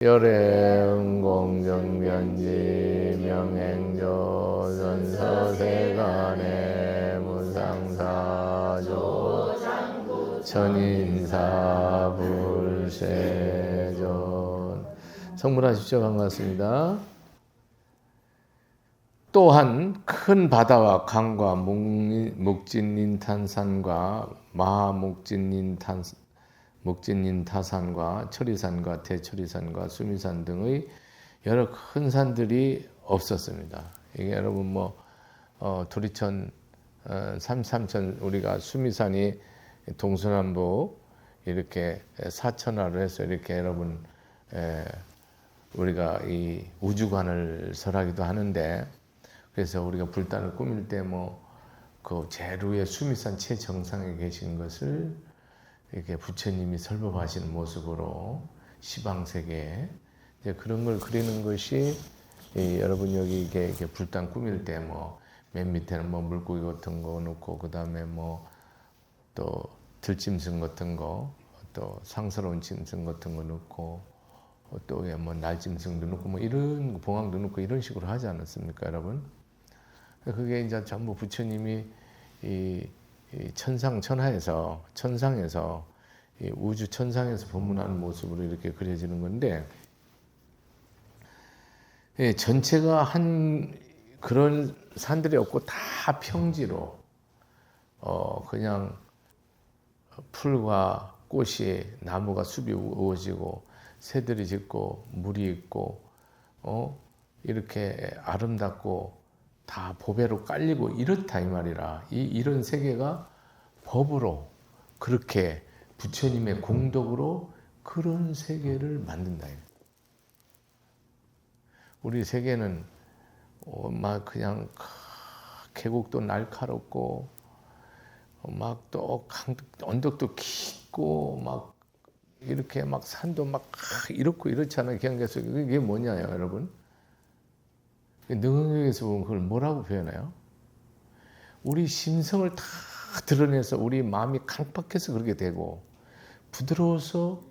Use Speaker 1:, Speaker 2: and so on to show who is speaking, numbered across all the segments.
Speaker 1: 열애응 공정변지 명행조 전서세간에 무상사조 천인사 불세존. 성불하십시오. 반갑습니다. 또한 큰 바다와 강과 묵진린탄산과 묵진린타산과 철이산과 대철이산과 수미산 등의 여러 큰 산들이 없었습니다. 이게 여러분 도리천, 삼천 우리가 수미산이 동서남북 이렇게 사천화로 해서 이렇게 여러분 우리가 이 우주관을 설하기도 하는데, 그래서 우리가 불단을 꾸밀 때 그 제일 위에 수미산 최정상에 계신 것을 이렇게 부처님이 설법하시는 모습으로 시방세계 이제 그런 걸 그리는 것이 여러분 여기 이렇게 불단 꾸밀 때 맨 밑에는 물고기 같은 거 넣고, 그 다음에 또 들짐승 같은 거, 또 상스러운 짐승 같은 거 넣고, 또 날짐승도 넣고 이런 봉황도 넣고 이런 식으로 하지 않았습니까, 여러분? 그게 이제 전부 부처님이 이 천상에서 이 우주 천상에서 법문하는 모습으로 이렇게 그려지는 건데, 전체가 한 그런 산들이 없고 다 평지로 그냥 풀과 꽃이 나무가 숲이 우거지고 새들이 짖고 물이 있고 이렇게 아름답고 다 보배로 깔리고 이렇다 이 말이라. 이런 세계가 법으로 그렇게 부처님의 공덕으로 그런 세계를 만든다. 우리 세계는 막 그냥 계곡도 날카롭고 또 언덕도 깊고 이렇게 산도 이렇고 이렇잖아요. 경계에서 이게 뭐냐요, 여러분? 능언경에서 보면 그걸 뭐라고 표현해요? 우리 심성을 다 드러내서 우리 마음이 강박해서 그렇게 되고, 부드러워서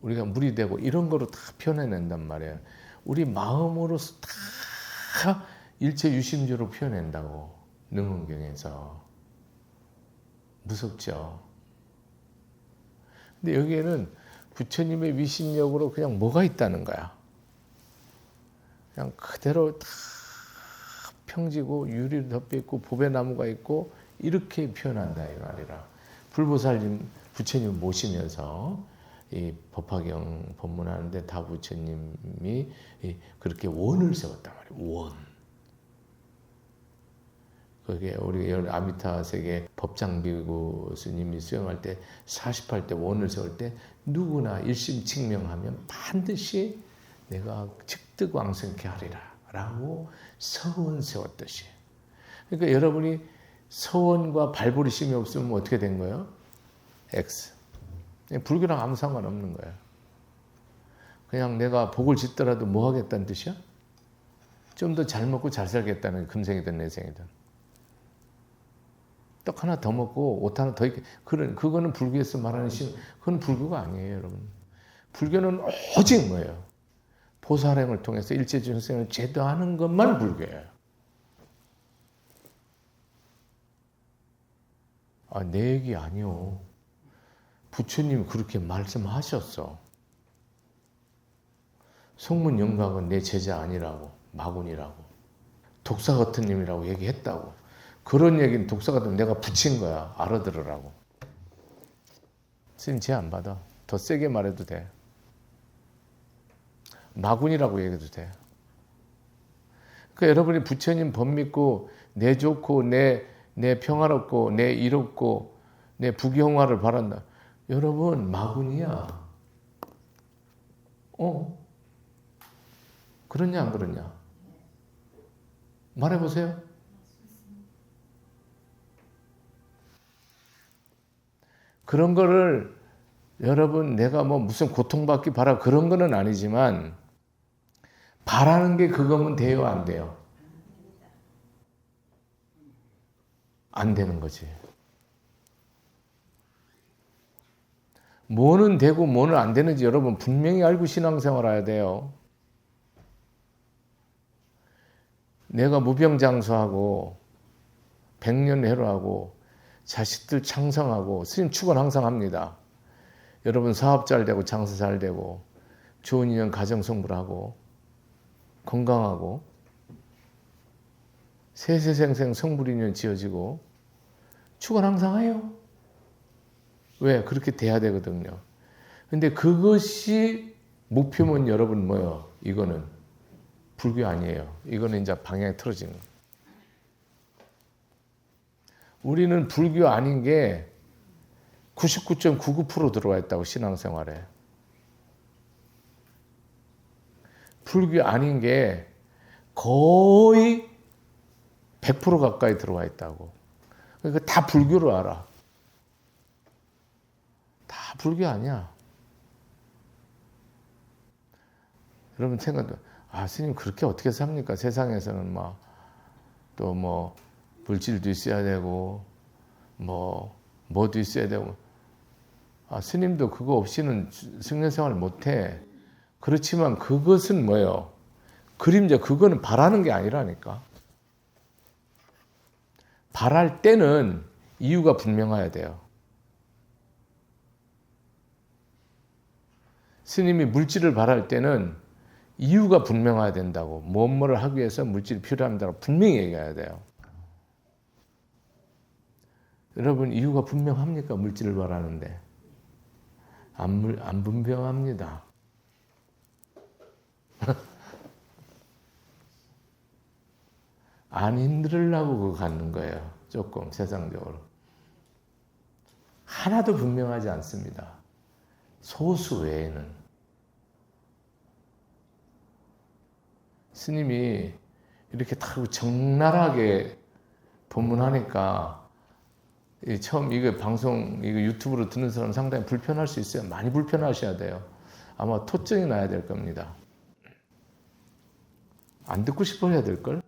Speaker 1: 우리가 물이 되고 이런 거로 다 표현해낸단 말이에요. 우리 마음으로서 다 일체 유심주로 표현한다고, 능언경에서. 무섭죠? 근데 여기에는 부처님의 위신력으로 그냥 뭐가 있다는 거야. 그냥 그대로 다 평지고 유리로 덮여있고 보배나무가 있고 이렇게 표현한다 이 말이라. 불보살님 부처님을 모시면서 이 법화경 법문하는데 다 부처님이 그렇게 원을 세웠단 말이에요. 원. 그게 우리 아미타 세계 법장비구 스님이 수행할 때 48대 원을 세울 때 누구나 일심칙명하면 반드시 내가 즉득왕성케 하리라 라고 서원 세웠듯이. 그러니까 여러분이 서원과 발버리심이 없으면 어떻게 된 거예요? X. 불교랑 아무 상관없는 거예요. 그냥 내가 복을 짓더라도 뭐 하겠다는 뜻이야? 좀 더 잘 먹고 잘 살겠다는, 금생이든 내생이든. 떡 하나 더 먹고 옷 하나 더 입게, 그거는 불교에서 말하는 그건 불교가 아니에요, 여러분. 불교는 오직 뭐예요? 보살행을 통해서 일체중생을 제도하는 것만 불교예요. 내 얘기 아니요. 부처님이 그렇게 말씀하셨어. 성문영각은 내 제자 아니라고, 마군이라고, 독사 같은 님이라고 얘기했다고. 그런 얘기는 독사 같은 내가 붙인 거야. 알아들으라고. 스님 제 안 받아. 더 세게 말해도 돼. 마군이라고 얘기해도 돼. 그러니까 여러분이 부처님 법 믿고 내 좋고 내 평화롭고 내 이롭고 내 부귀영화를 바란다. 여러분 마군이야. 그렇냐 안 그렇냐? 말해보세요. 그런 거를 여러분 내가 무슨 고통받기 바라 그런 거는 아니지만 바라는 게 그거면 돼요, 안 돼요? 안 되는 거지. 뭐는 되고 뭐는 안 되는지 여러분 분명히 알고 신앙생활 해야 돼요. 내가 무병장수하고 백년해로하고 자식들 창성하고 스님 축원 항상 합니다. 여러분 사업 잘 되고 장사 잘 되고 좋은 인연 가정 성불하고 건강하고 세세생생 성불인연 지어지고 축원 항상 해요. 왜? 그렇게 돼야 되거든요. 근데 그것이 목표면 여러분 뭐요? 이거는 불교 아니에요. 이거는 이제 방향이 틀어지는 거예요. 우리는 불교 아닌 게 99.99% 들어와 있다고 신앙생활에. 불교 아닌 게 거의 100% 가까이 들어와 있다고. 그러니까 다 불교로 알아. 다 불교 아니야. 여러분 생각도 스님 그렇게 어떻게 삽니까? 세상에서는 막 또 뭐 물질도 있어야 되고 뭐도 있어야 되고 스님도 그거 없이는 승려생활 못해. 그렇지만 그것은 뭐예요? 그림자 그거는 바라는 게 아니라니까. 바랄 때는 이유가 분명해야 돼요. 스님이 물질을 바랄 때는 이유가 분명해야 된다고. 뭐를 하기 위해서 물질이 필요합니다라고 분명히 얘기해야 돼요. 여러분 이유가 분명합니까? 물질을 바라는데. 안 분명합니다. 안 힘들으려고 그거 갖는 거예요. 조금 세상적으로. 하나도 분명하지 않습니다. 소수 외에는. 스님이 이렇게 다 적나라하게 법문하니까 처음 이거 방송 이거 유튜브로 듣는 사람 상당히 불편할 수 있어요. 많이 불편하셔야 돼요. 아마 토증이 나야 될 겁니다. 안 듣고 싶어 해야 될걸?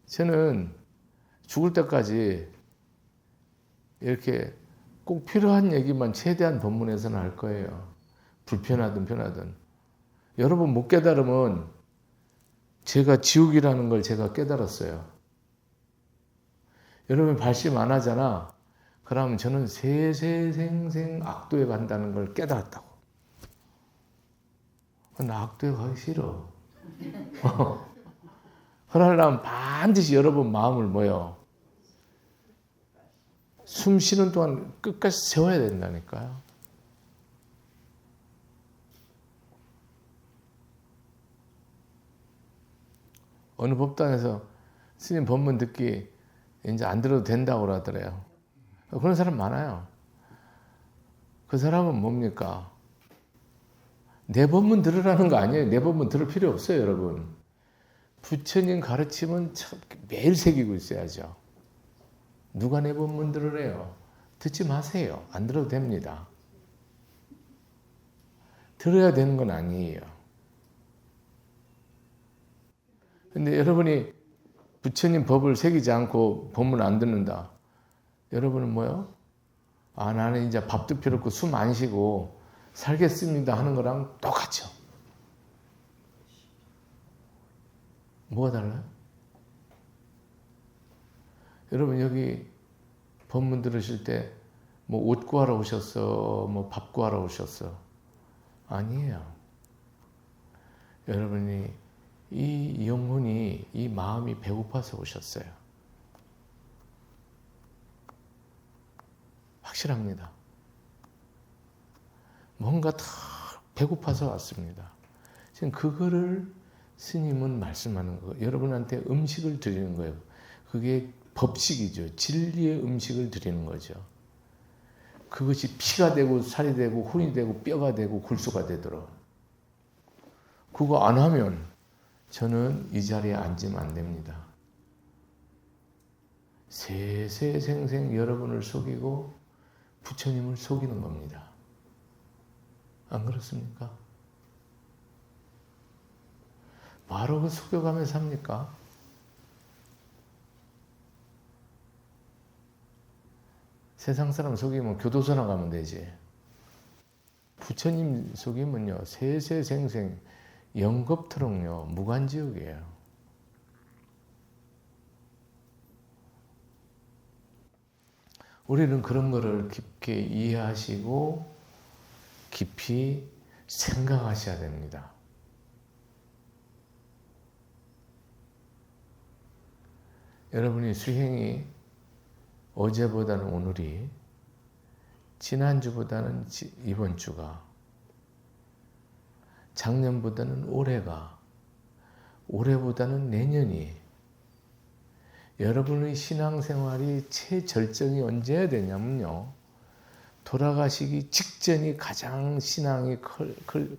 Speaker 1: 저는 죽을 때까지 이렇게 꼭 필요한 얘기만 최대한 법문에서는 할 거예요. 불편하든 편하든. 여러분 못 깨달으면 제가 지옥이라는 걸 제가 깨달았어요. 여러분 발심 안 하잖아. 그러면 저는 세세생생 악도에 간다는 걸 깨달았다고. 나 악도에 가기 싫어. 그러려면 반드시 여러분 마음을 뭐요? 숨 쉬는 동안 끝까지 세워야 된다니까요. 어느 법당에서 스님 법문 듣기 이제 안 들어도 된다고 그러더래요. 그런 사람 많아요. 그 사람은 뭡니까? 내 법문 들으라는 거 아니에요. 내 법문 들을 필요 없어요, 여러분. 부처님 가르침은 매일 새기고 있어야죠. 누가 내 법문 들으래요? 듣지 마세요. 안 들어도 됩니다. 들어야 되는 건 아니에요. 근데 여러분이 부처님 법을 새기지 않고 법문 안 듣는다. 여러분은 뭐요? 나는 이제 밥도 필요 없고 숨 안 쉬고 살겠습니다 하는 거랑 똑같죠. 뭐가 달라요? 여러분 여기 법문 들으실 때 뭐 옷 구하러 오셨어? 뭐 밥 구하러 오셨어? 아니에요. 여러분이 이 영혼이 이 마음이 배고파서 오셨어요. 확실합니다. 뭔가 다 배고파서 왔습니다. 지금 그거를 스님은 말씀하는 거예요. 여러분한테 음식을 드리는 거예요. 그게 법식이죠. 진리의 음식을 드리는 거죠. 그것이 피가 되고 살이 되고 혼이 되고 뼈가 되고 굴소가 되도록. 그거 안 하면 저는 이 자리에 앉으면 안 됩니다. 세세생생 여러분을 속이고 부처님을 속이는 겁니다. 안 그렇습니까? 바로 그 속여가면서 삽니까? 세상 사람 속이면 교도소나 가면 되지. 부처님 속이면요, 세세생생 영겁토록요 무간지옥이에요. 우리는 그런 거를 깊게 이해하시고 깊이 생각하셔야 됩니다. 여러분이 수행이 어제보다는 오늘이, 지난주보다는 이번 주가, 작년보다는 올해가, 올해보다는 내년이, 여러분의 신앙생활이 최절정이 언제 되냐면요, 돌아가시기 직전이 가장 신앙이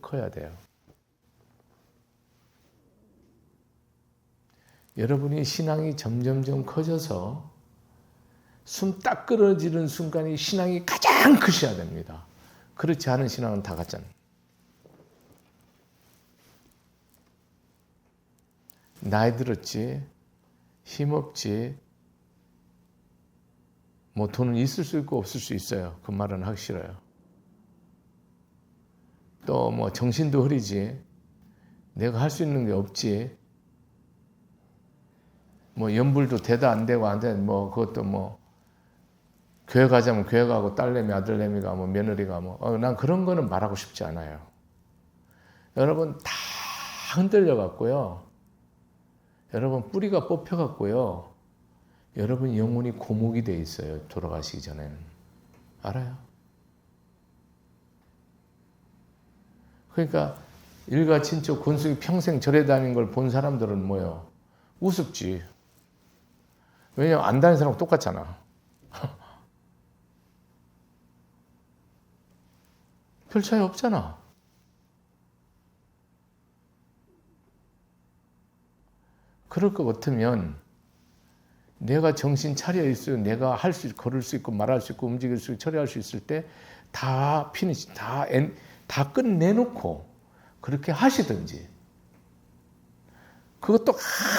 Speaker 1: 커야 돼요. 여러분이 신앙이 점점점 커져서 숨 딱 끊어지는 순간이 신앙이 가장 크셔야 됩니다. 그렇지 않은 신앙은 다 같잖아요. 나이 들었지, 힘없지, 뭐 돈은 있을 수 있고 없을 수 있어요. 그 말은 하기 싫어요. 또 뭐 정신도 흐리지, 내가 할 수 있는 게 없지, 뭐 연불도 되다 안 되고 안 돼, 뭐 그것도 뭐 교회 가자면 교회 가고 딸내미 아들내미가 뭐 며느리가 뭐 난 그런 거는 말하고 싶지 않아요. 여러분 다 흔들려 갖고요, 여러분 뿌리가 뽑혀 갖고요, 여러분 영혼이 고목이 돼 있어요. 돌아가시기 전에는. 알아요? 그러니까 일가친척 권숙이 평생 절에 다닌 걸 본 사람들은 뭐예요? 우습지. 왜냐면 안 다니는 사람하고 똑같잖아. 별 차이 없잖아. 그럴 것 같으면 내가 정신 차려 있어요. 내가 할 수, 걸을 수 있고 말할 수 있고 움직일 수 있고 처리할 수 있을 때 다 피니시, 다 끝내놓고 그렇게 하시든지, 그것도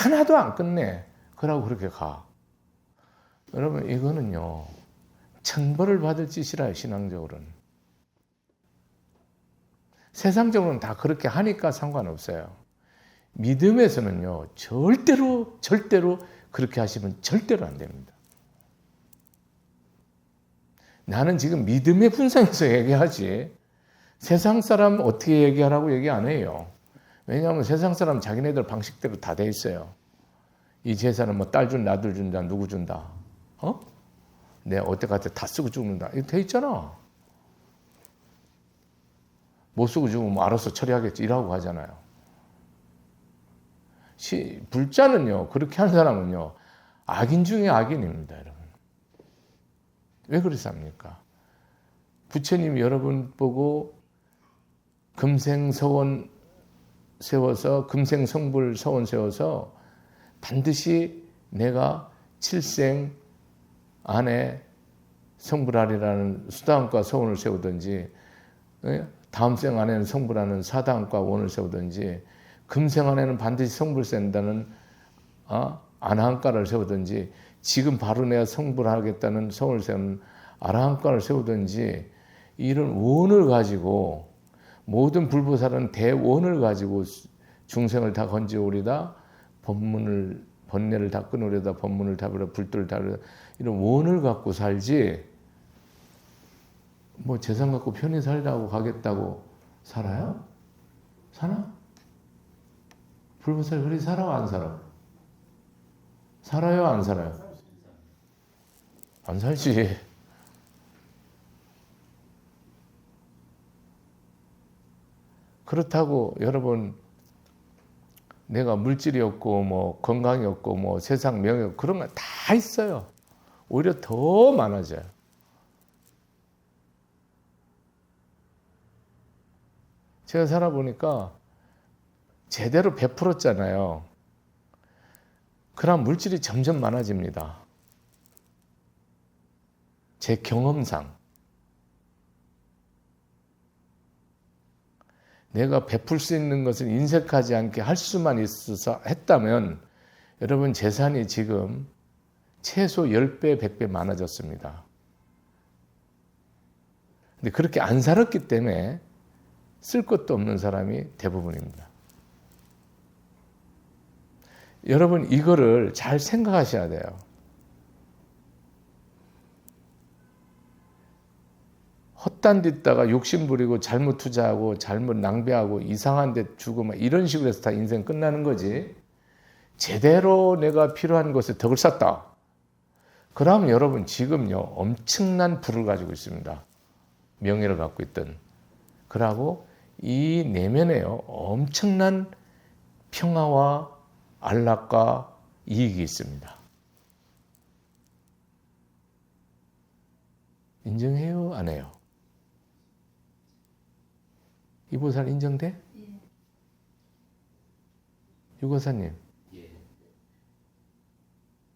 Speaker 1: 하나도 안 끝내. 그러고 그렇게 가. 여러분 이거는요, 천벌을 받을 짓이라요. 신앙적으로는. 세상적으로는 다 그렇게 하니까 상관없어요. 믿음에서는요, 절대로 그렇게 하시면 절대로 안 됩니다. 나는 지금 믿음의 분상에서 얘기하지, 세상 사람 어떻게 얘기하라고 얘기 안 해요. 왜냐하면 세상 사람 자기네들 방식대로 다 돼 있어요. 이 제사는 뭐 딸 준다, 아들 준다, 누구 준다, 내 어때까지 다 쓰고 죽는다, 이거 돼 있잖아. 못 쓰고 죽으면 뭐 알아서 처리하겠지 이라고 하잖아요. 불자는요, 그렇게 하는 사람은요, 악인 중에 악인입니다, 여러분. 왜 그래서 합니까? 부처님이 여러분 보고 금생서원 세워서, 금생성불 서원 세워서 반드시 내가 7생 안에 성불하리라는 수다함과 서원을 세우든지, 다음 생 안에는 성불하는 사다함과 원을 세우든지, 금생 안에는 반드시 성불센다는 아나함가를 세우든지, 지금 바로 내가 성불하겠다는 성을 세우는 아라함가를 세우든지, 이런 원을 가지고, 모든 불보살은 대원을 가지고 중생을 다 건지오리다, 번뇌를 다 끊으려다, 법문을 답으려, 불도를 답으려, 이런 원을 갖고 살지, 뭐 재산 갖고 편히 살라고 가겠다고 살아요? 사나? 불보살 그리 살아, 안 살아? 살아요, 안 살아요? 안 살지. 그렇다고 여러분, 내가 물질이 없고 뭐 건강이 없고 뭐 세상 명예 없고 그런 거 다 있어요. 오히려 더 많아져요. 제가 살아보니까 제대로 베풀었잖아요. 그럼 물질이 점점 많아집니다. 제 경험상. 내가 베풀 수 있는 것을 인색하지 않게 할 수만 있어서 했다면 여러분 재산이 지금 최소 10배, 100배 많아졌습니다. 근데 그렇게 안 살았기 때문에 쓸 것도 없는 사람이 대부분입니다. 여러분 이거를 잘 생각하셔야 돼요. 헛단 딛다가 욕심 부리고 잘못 투자하고 잘못 낭비하고 이상한 데 주고 막 이런 식으로 해서 다 인생 끝나는 거지. 제대로 내가 필요한 것에 덕을 쌓다. 그러면 여러분 지금요 엄청난 부를 가지고 있습니다. 명예를 갖고 있던. 그러고 이 내면에요 엄청난 평화와 안락과 이익이 있습니다. 인정해요? 안 해요? 이 보살 인정돼? 예. 유거사님. 예.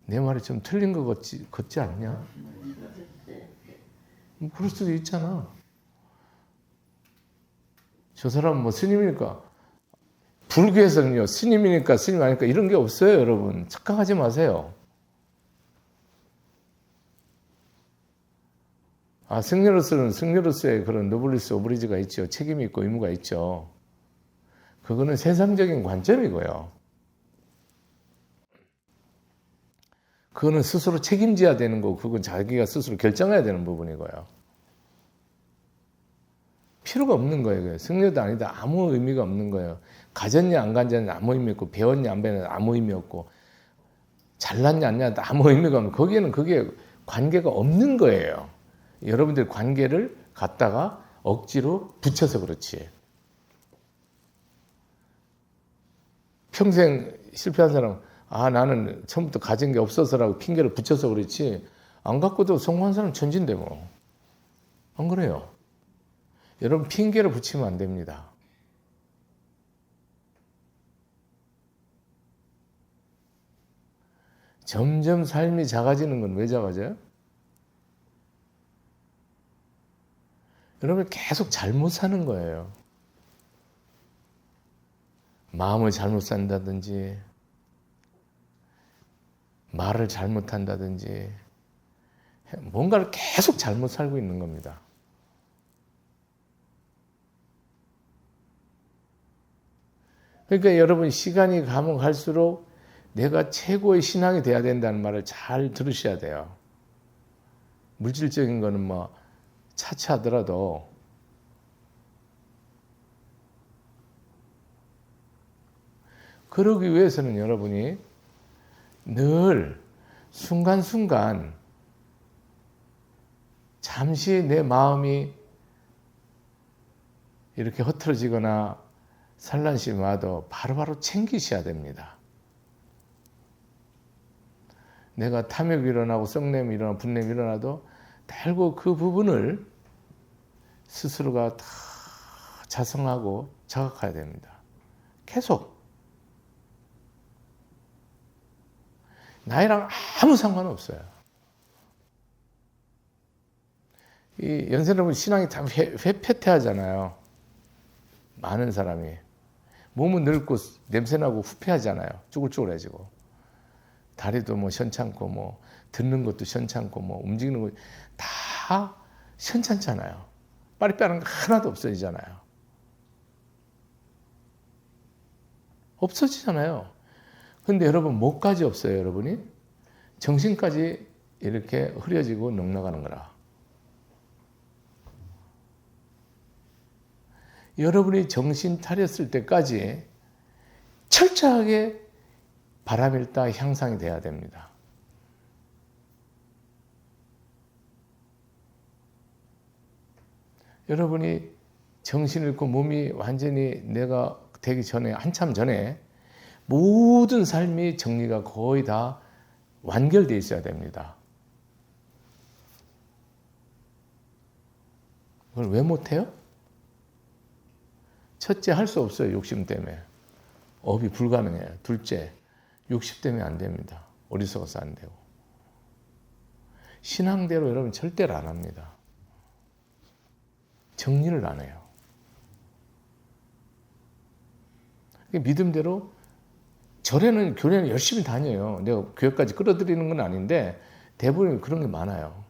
Speaker 1: 내 말이 좀 틀린 것 같지 않냐? 그럴 수도 있잖아. 저 사람은 뭐 스님이니까. 불교에서는요, 스님이니까 스님 아니까 이런 게 없어요, 여러분. 착각하지 마세요. 승려로서는 승려로서의 그런 노블리스 오브리지가 있죠. 책임이 있고 의무가 있죠. 그거는 세상적인 관점이고요. 그거는 스스로 책임져야 되는 거고, 그건 자기가 스스로 결정해야 되는 부분이고요. 필요가 없는 거예요. 승려도 아니다. 아무 의미가 없는 거예요. 가졌냐 안 가졌냐 아무 의미 없고, 배웠냐 안 배웠냐 아무 의미 없고, 잘났냐 안 났냐 아무 의미가 없는, 거기에는 그게 관계가 없는 거예요. 여러분들 관계를 갖다가 억지로 붙여서 그렇지. 평생 실패한 사람, 나는 처음부터 가진 게 없어서라고 핑계를 붙여서 그렇지, 안 갖고도 성공한 사람 천진데 뭐. 안 그래요? 여러분 핑계를 붙이면 안 됩니다. 점점 삶이 작아지는 건 왜 작아져요? 여러분 계속 잘못 사는 거예요. 마음을 잘못 산다든지, 말을 잘못한다든지, 뭔가를 계속 잘못 살고 있는 겁니다. 그러니까 여러분 시간이 가면 갈수록 내가 최고의 신앙이 돼야 된다는 말을 잘 들으셔야 돼요. 물질적인 거는 뭐 차치하더라도 그러기 위해서는 여러분이 늘 순간순간 잠시 내 마음이 이렇게 흐트러지거나 산란심이 와도 바로바로 챙기셔야 됩니다. 내가 탐욕이 일어나고 썩냄이 일어나고 분냄이 일어나도 달고 그 부분을 스스로가 다 자성하고 자각해야 됩니다. 계속. 나이랑 아무 상관없어요. 이 연세여러분 신앙이 다 회폐퇴하잖아요. 많은 사람이. 몸은 늙고 냄새나고 후패하잖아요. 쭈글쭈글해지고. 다리도 뭐 시원찮고 뭐 듣는 것도 시원찮고 뭐 움직이는 거 다 시원찮잖아요. 빨리 빼는 거 하나도 없어지잖아요. 없어지잖아요. 근데 여러분 뭐까지 없어요, 여러분이? 정신까지 이렇게 흐려지고 넉나가는 거라. 여러분이 정신 차렸을 때까지 철저하게 바람일다 향상이 돼야 됩니다. 여러분이 정신을 잃고 몸이 완전히 내가 되기 전에, 한참 전에 모든 삶이 정리가 거의 다 완결되어 있어야 됩니다. 그걸 왜 못해요? 첫째, 할 수 없어요. 욕심 때문에. 업이 불가능해요. 둘째, 욕심 때문에 안 됩니다. 어리석어서 안 되고. 신앙대로 여러분 절대로 안 합니다. 정리를 안 해요. 믿음대로 교회는 열심히 다녀요. 내가 교회까지 끌어들이는 건 아닌데 대부분 그런 게 많아요.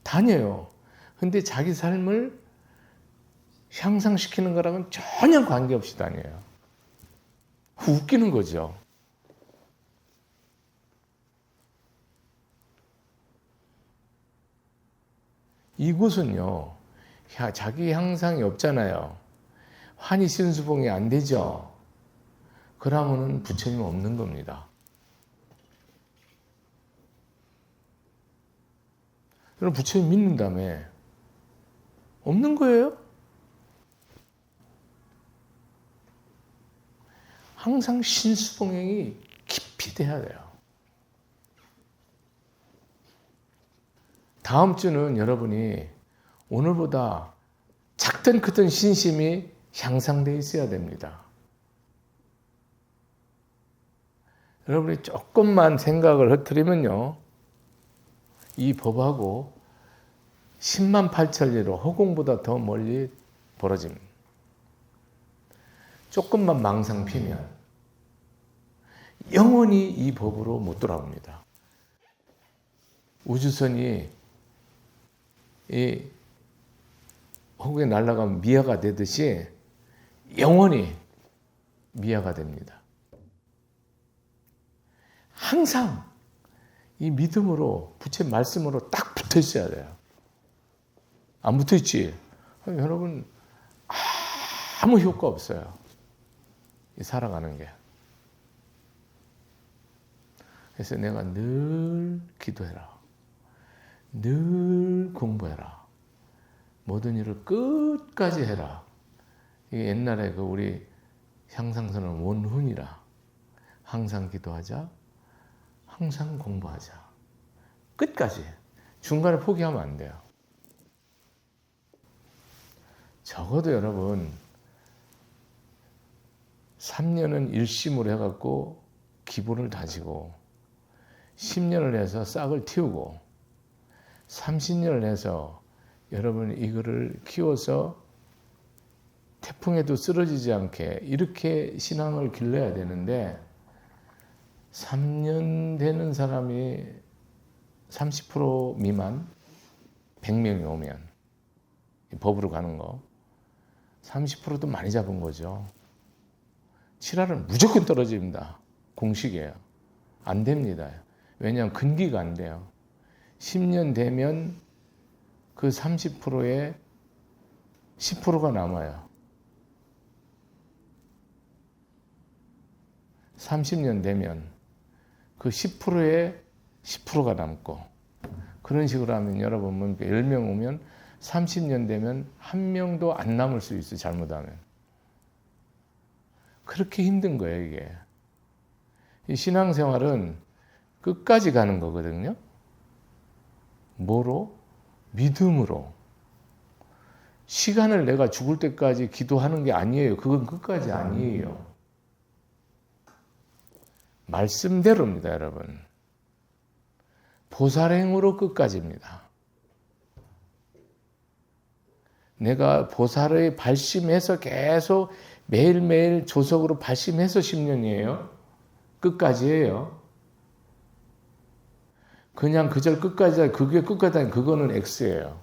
Speaker 1: 다녀요. 근데 자기 삶을 향상시키는 거랑은 전혀 관계없이 다녀요. 웃기는 거죠. 이곳은요, 자기 향상이 없잖아요. 환희신수봉이 안 되죠. 그러면은 부처님 없는 겁니다. 여러분 부처님 믿는다며 없는 거예요? 항상 신수봉행이 깊이 돼야 돼요. 다음 주는 여러분이 오늘보다 작든 크든 신심이 향상되어 있어야 됩니다. 여러분이 조금만 생각을 흐트리면요, 이 법하고 10만 8천리로 허공보다 더 멀리 벌어집니다. 조금만 망상 피면 영원히 이 법으로 못 돌아옵니다. 우주선이 이 허공에 날아가면 미아가 되듯이 영원히 미아가 됩니다. 항상 이 믿음으로 부처의 말씀으로 딱 붙어 있어야 돼요. 안 붙어 있지? 여러분 아무 효과 없어요. 이 살아가는 게. 그래서 내가 늘 기도해라. 늘 공부해라. 모든 일을 끝까지 해라. 이게 옛날에 그 우리 향상선언 원훈이라. 항상 기도하자. 항상 공부하자. 끝까지. 중간에 포기하면 안 돼요. 적어도 여러분 3년은 일심으로 해갖고 기본을 다지고 10년을 해서 싹을 틔우고 30년을 해서 여러분 이거를 키워서 태풍에도 쓰러지지 않게 이렇게 신앙을 길러야 되는데 3년 되는 사람이 30% 미만 100명이 오면 법으로 가는 거 30%도 많이 잡은 거죠. 7할은 무조건 떨어집니다. 공식이에요. 안 됩니다. 왜냐하면 근기가 안 돼요. 10년 되면 그 30%에 10%가 남아요. 30년 되면 그 10%에 10%가 남고 그런 식으로 하면 여러분 10명 오면 30년 되면 한 명도 안 남을 수 있어요. 잘못하면. 그렇게 힘든 거예요, 이게. 이 신앙생활은 끝까지 가는 거거든요. 뭐로? 믿음으로. 시간을 내가 죽을 때까지 기도하는 게 아니에요. 그건 끝까지 아니에요. 말씀대로입니다, 여러분. 보살행으로 끝까지입니다. 내가 보살의 발심해서 계속 매일매일 조석으로 발심해서 10년이에요. 끝까지예요. 그냥 그절 끝까지, 그게 끝까지 아니 그거는 X예요.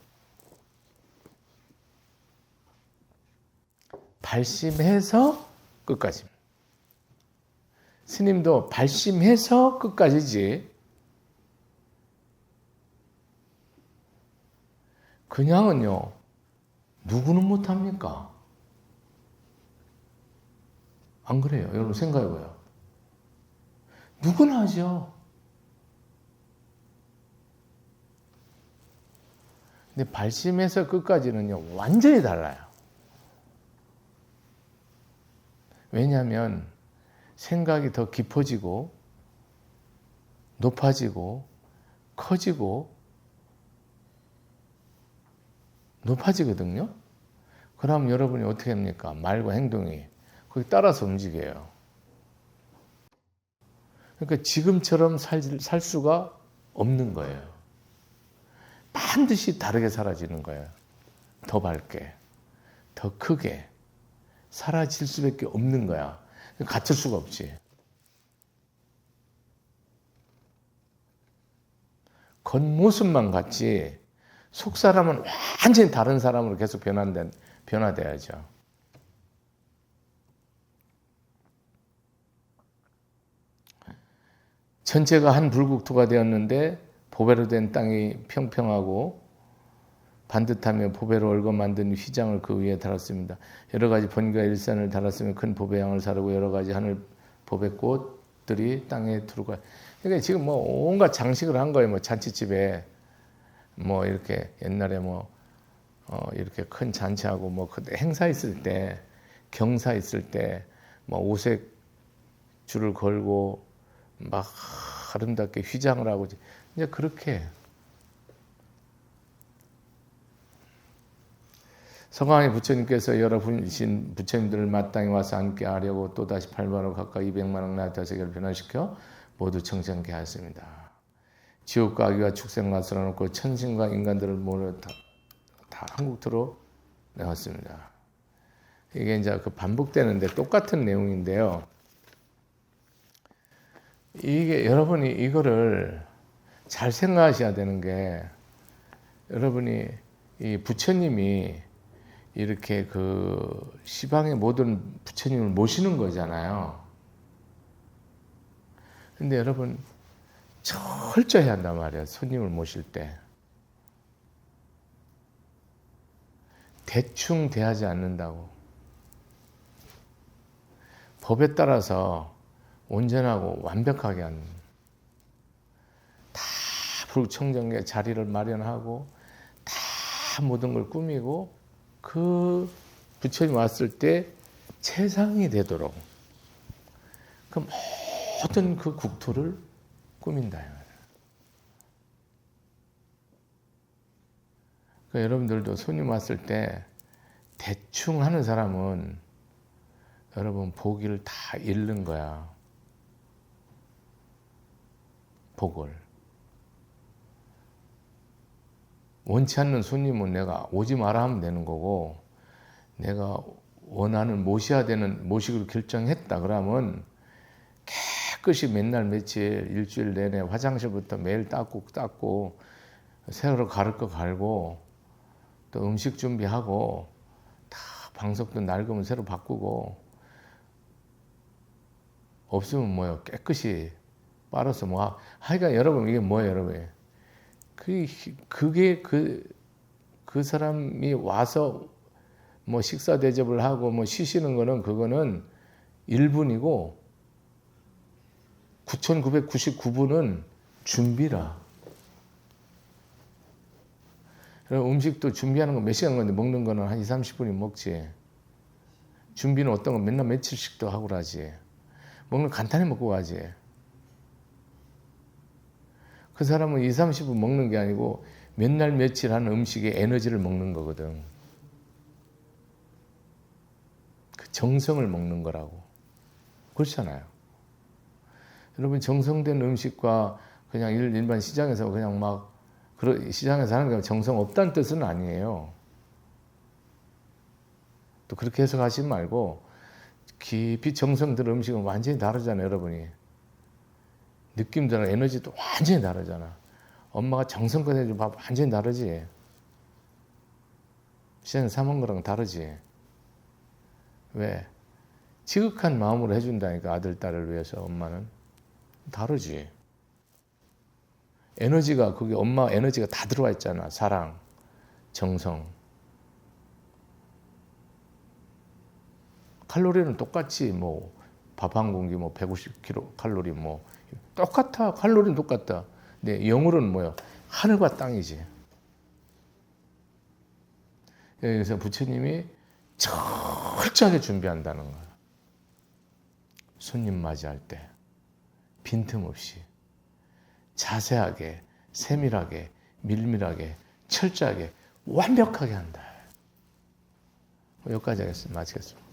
Speaker 1: 발심해서 끝까지입니다. 스님도 발심해서 끝까지지. 그냥은요, 누구는 못합니까? 안 그래요? 여러분 생각해봐요. 누구나 하죠. 근데 발심해서 끝까지는요, 완전히 달라요. 왜냐하면 생각이 더 깊어지고 높아지고 커지고 높아지거든요. 그럼 여러분이 어떻게 합니까? 말과 행동이 거기 따라서 움직여요. 그러니까 지금처럼 살 수가 없는 거예요. 반드시 다르게 사라지는 거예요. 더 밝게, 더 크게 사라질 수밖에 없는 거야. 갇힐 수가 없지. 겉모습만 같지 속 사람은 완전히 다른 사람으로 계속 변화돼야죠. 전체가 한 불국토가 되었는데 보배로 된 땅이 평평하고 반듯하며 보배로 얽어 만든 휘장을 그 위에 달았습니다. 여러 가지 번개와 일산을 달았으며 큰 보배양을 사르고 여러 가지 하늘 보배꽃들이 땅에 두르고. 그러니까 지금 뭐 온갖 장식을 한 거예요. 뭐 잔치집에 뭐 이렇게 옛날에 뭐 이렇게 큰 잔치하고 뭐 그때 행사 있을 때, 경사 있을 때 뭐 오색 줄을 걸고 막 아름답게 휘장을 하고 이제 그렇게. 성황리 부처님께서 여러 분이신 부처님들을 마땅히 와서 함께 하려고 또다시 8만 원 각각 200만 원 나라와 세계를 변화시켜 모두 청정케 하였습니다. 지옥과 악귀와 축생과 쓸어놓고 천신과 인간들을 모두 다 한국토로 내왔습니다. 이게 이제 그 반복되는데 똑같은 내용인데요. 이게 여러분이 이거를 잘 생각하셔야 되는 게, 여러분이 이 부처님이 이렇게 그 시방의 모든 부처님을 모시는 거잖아요. 근데 여러분 철저히 한단 말이에요. 손님을 모실 때 대충 대하지 않는다고. 법에 따라서 온전하고 완벽하게 하는, 다 불청정의 자리를 마련하고 다 모든 걸 꾸미고 그 부처님 왔을 때 최상이 되도록 그 모든 그 국토를 꾸민다. 그러니까 여러분들도 손님 왔을 때 대충 하는 사람은 여러분 복을 다 잃는 거야. 복을. 원치 않는 손님은 내가 오지 마라 하면 되는 거고, 내가 원하는 모셔야 되는 모식으로 결정했다 그러면 깨끗이 맨날 며칠 일주일 내내 화장실부터 매일 닦고 새로 가를 거 갈고 또 음식 준비하고 다 방석도 낡으면 새로 바꾸고, 없으면 뭐요 깨끗이 빨아서 뭐 하여간 여러분 이게 뭐예요 여러분? 그게 그 사람이 와서 뭐 식사 대접을 하고 뭐 쉬시는 거는 그거는 1분이고 9,999분은 준비라. 음식도 준비하는 거 몇 시간 건데 먹는 거는 한 2, 30분이 먹지. 준비는 어떤 거 맨날 며칠씩도 하고 그러지. 먹는 거 간단히 먹고 가지. 그 사람은 2, 30분 먹는 게 아니고 몇 날 며칠 하는 음식에 에너지를 먹는 거거든. 그 정성을 먹는 거라고. 그렇잖아요. 여러분 정성된 음식과 그냥 일반 시장에서 그냥 막 시장에서 하는 게 정성 없다는 뜻은 아니에요. 또 그렇게 해석하지 말고 깊이 정성 들은 음식은 완전히 다르잖아요, 여러분이. 느낌들은 에너지도 완전히 다르잖아. 엄마가 정성껏 해준 밥 완전히 다르지. 시장에서 사 먹는 거랑 다르지. 왜? 지극한 마음으로 해준다니까, 아들, 딸을 위해서 엄마는. 다르지. 에너지가, 그게 엄마 에너지가 다 들어와 있잖아. 사랑, 정성. 칼로리는 똑같지. 뭐 밥 한 공기 뭐 150kcal 칼로리 뭐 똑같아. 칼로리는 똑같다. 근데 영으로는 뭐야? 하늘과 땅이지. 그래서 부처님이 철저하게 준비한다는 거야. 손님 맞이할 때 빈틈없이 자세하게, 세밀하게, 밀밀하게, 철저하게, 완벽하게 한다. 여기까지 하겠습니다. 마치겠습니다.